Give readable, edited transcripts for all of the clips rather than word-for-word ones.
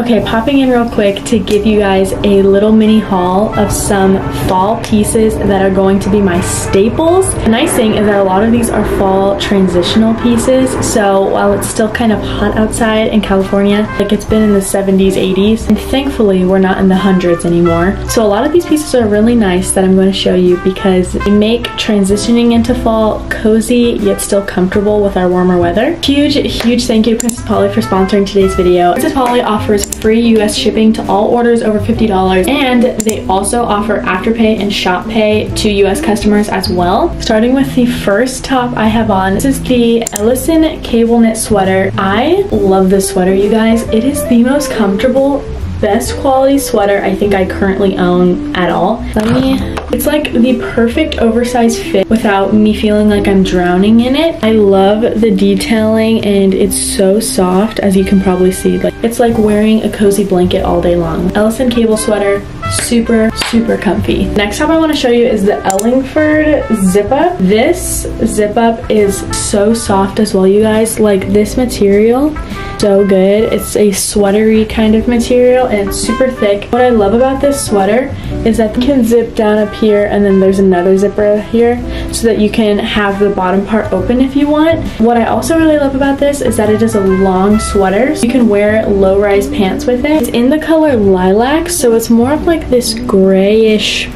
Okay, popping in real quick to give you guys a little mini haul of some fall pieces that are going to be my staples. The nice thing is that a lot of these are fall transitional pieces, so while it's still kind of hot outside in California, like it's been in the 70s, 80s, and thankfully we're not in the hundreds anymore. So a lot of these pieces are really nice that I'm going to show you because they make transitioning into fall cozy yet still comfortable with our warmer weather. Huge thank you to Princess Polly for sponsoring today's video. Princess Polly offers free US shipping to all orders over $50, and they also offer AfterPay and ShopPay to US customers as well. Starting with the first top I have on, this is the Ellison cable knit sweater. I love this sweater, you guys. It is the most comfortable, best quality sweater I think I currently own at all. It's like the perfect oversized fit without me feeling like I'm drowning in it. I love the detailing and it's so soft, as you can probably see. Like, it's like wearing a cozy blanket all day long. Ellison cable sweater, super comfy. Next top I want to show you is the Elingford zip up. This zip up is so soft as well, you guys. Like, this material, so good. It's a sweatery kind of material and it's super thick. What I love about this sweater is that you can zip down up here and then there's another zipper here so that you can have the bottom part open if you want. What I also really love about this is that it is a long sweater, so you can wear low-rise pants with it. It's in the color lilac, so it's more of like this grayish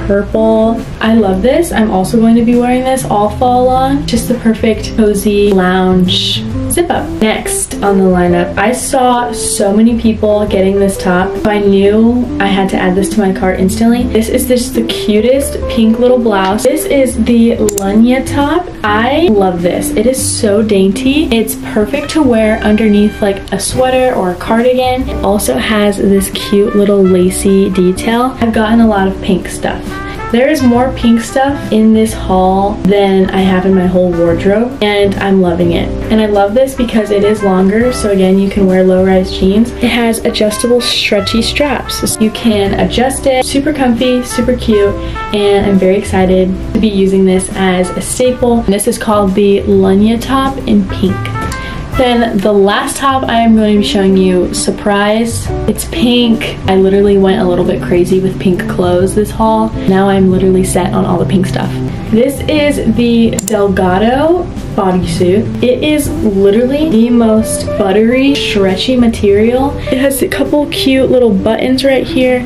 purple. I love this. I'm also going to be wearing this all fall long. Just the perfect cozy lounge zip up. Next on the lineup, I saw so many people getting this top. I knew I had to add this to my cart instantly. This is just the cutest pink little blouse. This is the Lunya top. I love this. It is so dainty. It's perfect to wear underneath like a sweater or a cardigan. It also has this cute little lacy detail. I've gotten a lot of pink stuff. There is more pink stuff in this haul than I have in my whole wardrobe, and I'm loving it. And I love this because it is longer, so again, you can wear low-rise jeans. It has adjustable stretchy straps, so you can adjust it. Super comfy, super cute, and I'm very excited to be using this as a staple. This is called the Lunya top in pink. Then the last top I am going to be showing you, surprise, it's pink. I literally went a little bit crazy with pink clothes this haul. Now I'm literally set on all the pink stuff. This is the Delgado bodysuit. It is literally the most buttery, stretchy material. It has a couple cute little buttons right here,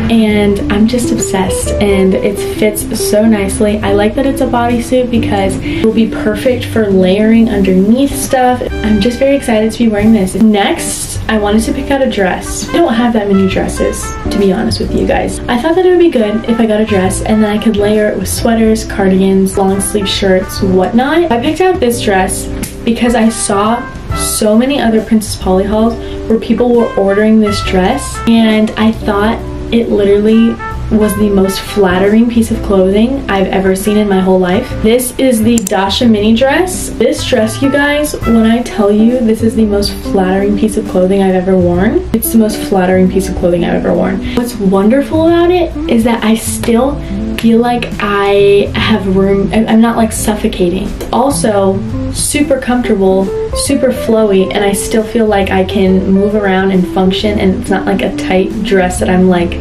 and I'm just obsessed, and it fits so nicely. I like that it's a bodysuit because it will be perfect for layering underneath stuff. I'm just very excited to be wearing this. Next, I wanted to pick out a dress. I don't have that many dresses, to be honest with you guys. I thought that it would be good if I got a dress and then I could layer it with sweaters, cardigans, long sleeve shirts, whatnot. I picked out this dress because I saw so many other Princess Polly hauls where people were ordering this dress, and I thought it literally was the most flattering piece of clothing I've ever seen in my whole life. This is the Dasha mini dress. This dress, you guys, when I tell you this is the most flattering piece of clothing I've ever worn, it's the most flattering piece of clothing I've ever worn. What's wonderful about it is that I still feel like I have room. I'm not like suffocating. It's also super comfortable, super flowy, and I still feel like I can move around and function, and it's not like a tight dress that I'm like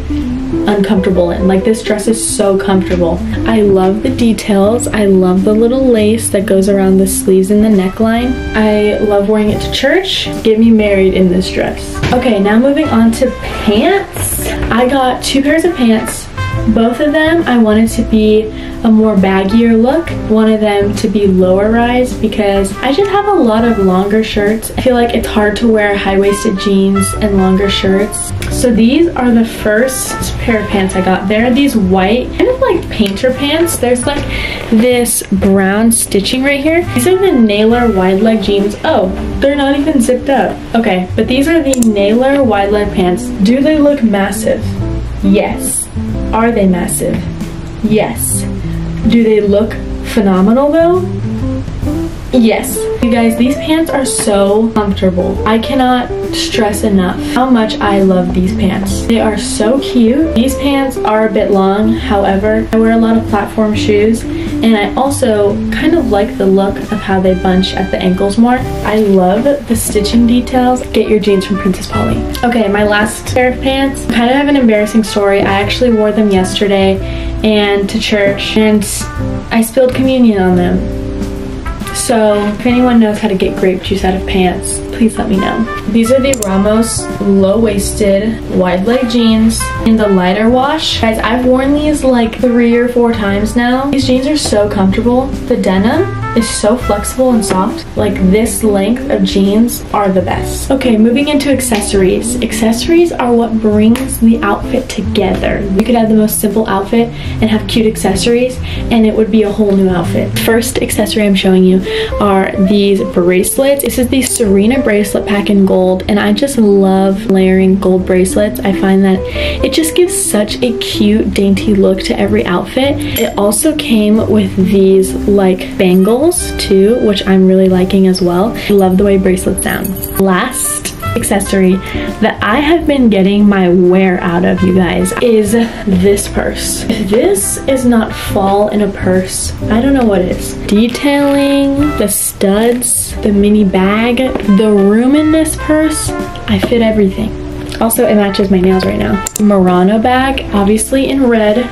uncomfortable in. Like, this dress is so comfortable. I love the details. I love the little lace that goes around the sleeves and the neckline. I love wearing it to church. Get me married in this dress. Okay, now moving on to pants. I got two pairs of pants. Both of them I wanted to be a more baggier look. One of them to be lower rise because I just have a lot of longer shirts. I feel like it's hard to wear high-waisted jeans and longer shirts. So these are the first pair of pants I got. They're these white, kind of like painter pants. There's like this brown stitching right here. These are the Naylor wide leg jeans. Oh, they're not even zipped up. Okay, but these are the Naylor wide leg pants. Do they look massive? Yes. Are they massive? Yes. Do they look phenomenal though? Yes. You guys, these pants are so comfortable. I cannot stress enough how much I love these pants. They are so cute. These pants are a bit long, however, I wear a lot of platform shoes, and I also kind of like the look of how they bunch at the ankles more. I love the stitching details. Get your jeans from Princess Polly. Okay, my last pair of pants kind of have an embarrassing story. I actually wore them yesterday and to church, and I spilled communion on them. So if anyone knows how to get grape juice out of pants, please let me know. These are the Ramos low-waisted wide leg jeans in the lighter wash. Guys, I've worn these like 3 or 4 times now. These jeans are so comfortable. The denim is so flexible and soft. Like, this length of jeans are the best. Okay, moving into accessories. Accessories are what brings the outfit together. You could have the most simple outfit and have cute accessories, and it would be a whole new outfit. First accessory I'm showing you are these bracelets. This is the Cerena bracelet pack in gold, and I just love layering gold bracelets. I find that it just gives such a cute, dainty look to every outfit. It also came with these like bangles too, which I'm really liking as well. I love the way bracelets sound. Last accessory that I have been getting my wear out of, you guys, is this purse. If this is not fall in a purse, I don't know what is. Detailing, the studs, the mini bag, the room in this purse, I fit everything. Also, it matches my nails right now. Marano bag, obviously in red.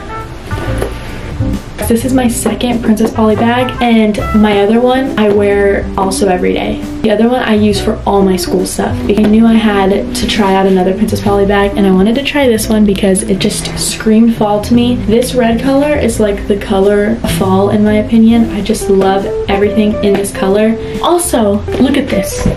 This is my second Princess Polly bag, and my other one I wear also every day. The other one I use for all my school stuff. I knew I had to try out another Princess Polly bag, and I wanted to try this one because it just screamed fall to me. This red color is like the color of fall in my opinion. I just love everything in this color. Also, look at this.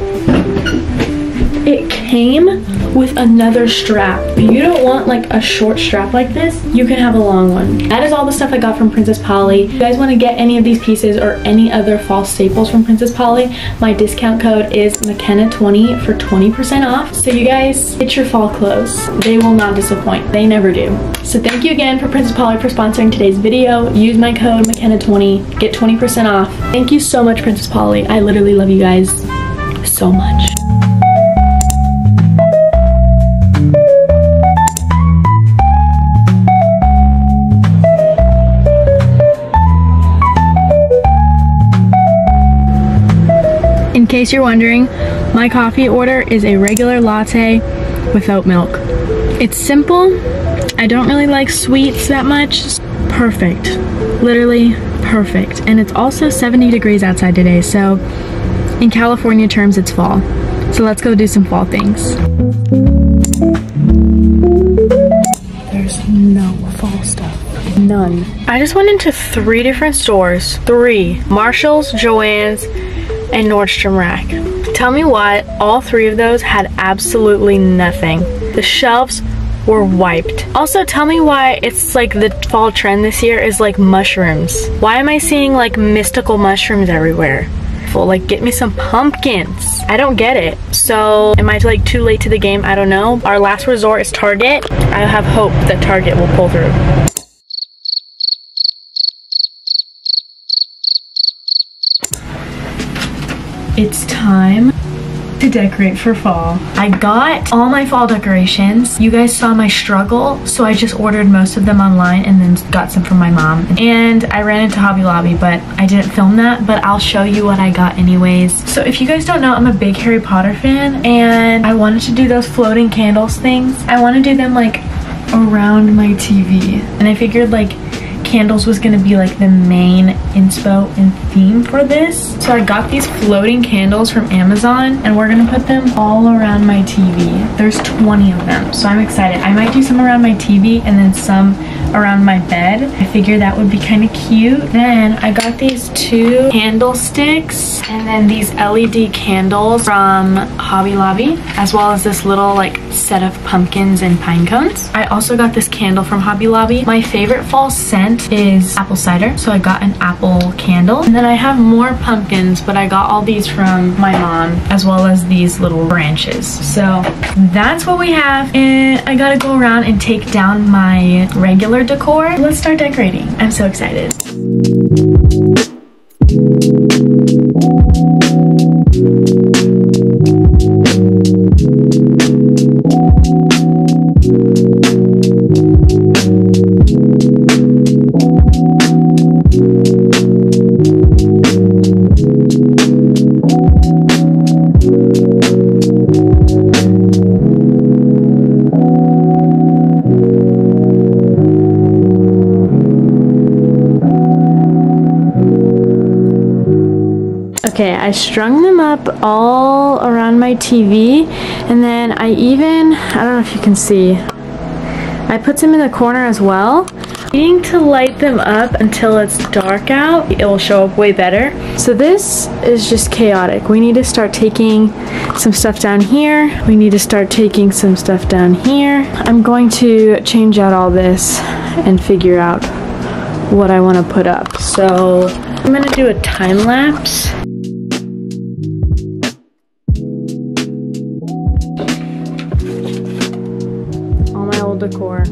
It came with another strap. If you don't want like a short strap like this, you can have a long one. That is all the stuff I got from Princess Polly. If you guys want to get any of these pieces or any other fall staples from Princess Polly, my discount code is McKenna20 for 20% off. So you guys, get your fall clothes. They will not disappoint. They never do. So thank you again for Princess Polly for sponsoring today's video. Use my code McKenna20, get 20% off. Thank you so much, Princess Polly. I literally love you guys so much. In case you're wondering, my coffee order is a regular latte with oat milk. It's simple. I don't really like sweets that much. Perfect. Literally perfect. And it's also 70 degrees outside today, so in California terms, it's fall. So let's go do some fall things. There's no fall stuff. None. I just went into 3 different stores. 3. Marshall's, Joann's, and Nordstrom Rack. Tell me what, all 3 of those had absolutely nothing. The shelves were wiped. Also, tell me why it's like the fall trend this year is like mushrooms. Why am I seeing like mystical mushrooms everywhere? Like, get me some pumpkins. I don't get it. So am I like too late to the game? I don't know. Our last resort is Target. I have hope that Target will pull through. It's time to decorate for fall. I got all my fall decorations. You guys saw my struggle, so I just ordered most of them online and then got some from my mom. And I ran into Hobby Lobby, but I didn't film that, but I'll show you what I got anyways. So if you guys don't know, I'm a big Harry Potter fan, and I wanted to do those floating candles things. I want to do them like around my TV, and I figured like candles was gonna be like the main inspo and theme for this. So I got these floating candles from Amazon, and we're gonna put them all around my TV. There's 20 of them, so I'm excited. I might do some around my TV and then some around my bed. I figured that would be kind of cute. Then I got these 2 candlesticks and then these LED candles from Hobby Lobby, as well as this little like set of pumpkins and pine cones. I also got this candle from Hobby Lobby. My favorite fall scent is apple cider, so I got an apple candle. And then I have more pumpkins, but I got all these from my mom, as well as these little branches. So that's what we have, and I gotta go around and take down my regular decor. Let's start decorating. I'm so excited. Okay, I strung them up all around my TV, and then I don't know if you can see, I put them in the corner as well. Needing to light them up until it's dark out, it will show up way better. So this is just chaotic. We need to start taking some stuff down here. We need to start taking some stuff down here. I'm going to change out all this and figure out what I want to put up. So I'm going to do a time lapse. All my old decor.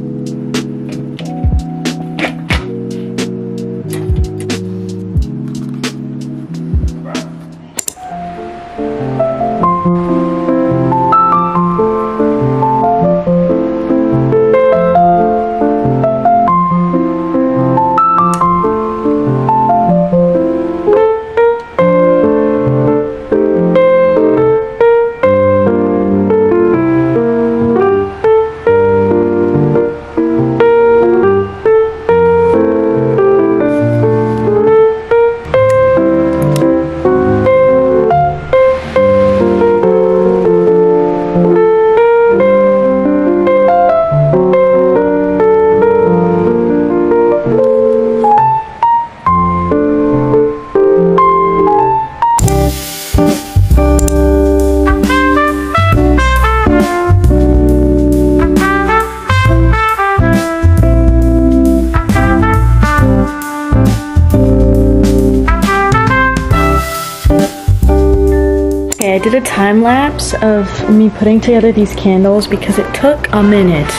I did a time lapse of me putting together these candles because it took a minute.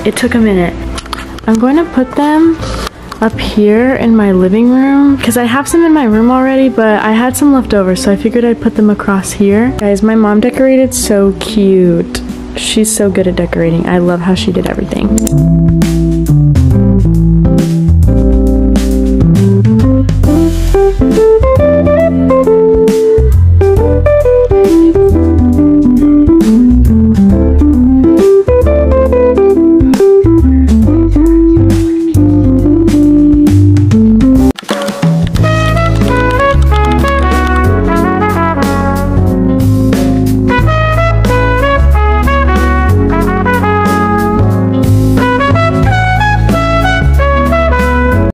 It took a minute. I'm going to put them up here in my living room because I have some in my room already, but I had some left over, so I figured I'd put them across here. Guys, my mom decorated so cute. She's so good at decorating. I love how she did everything.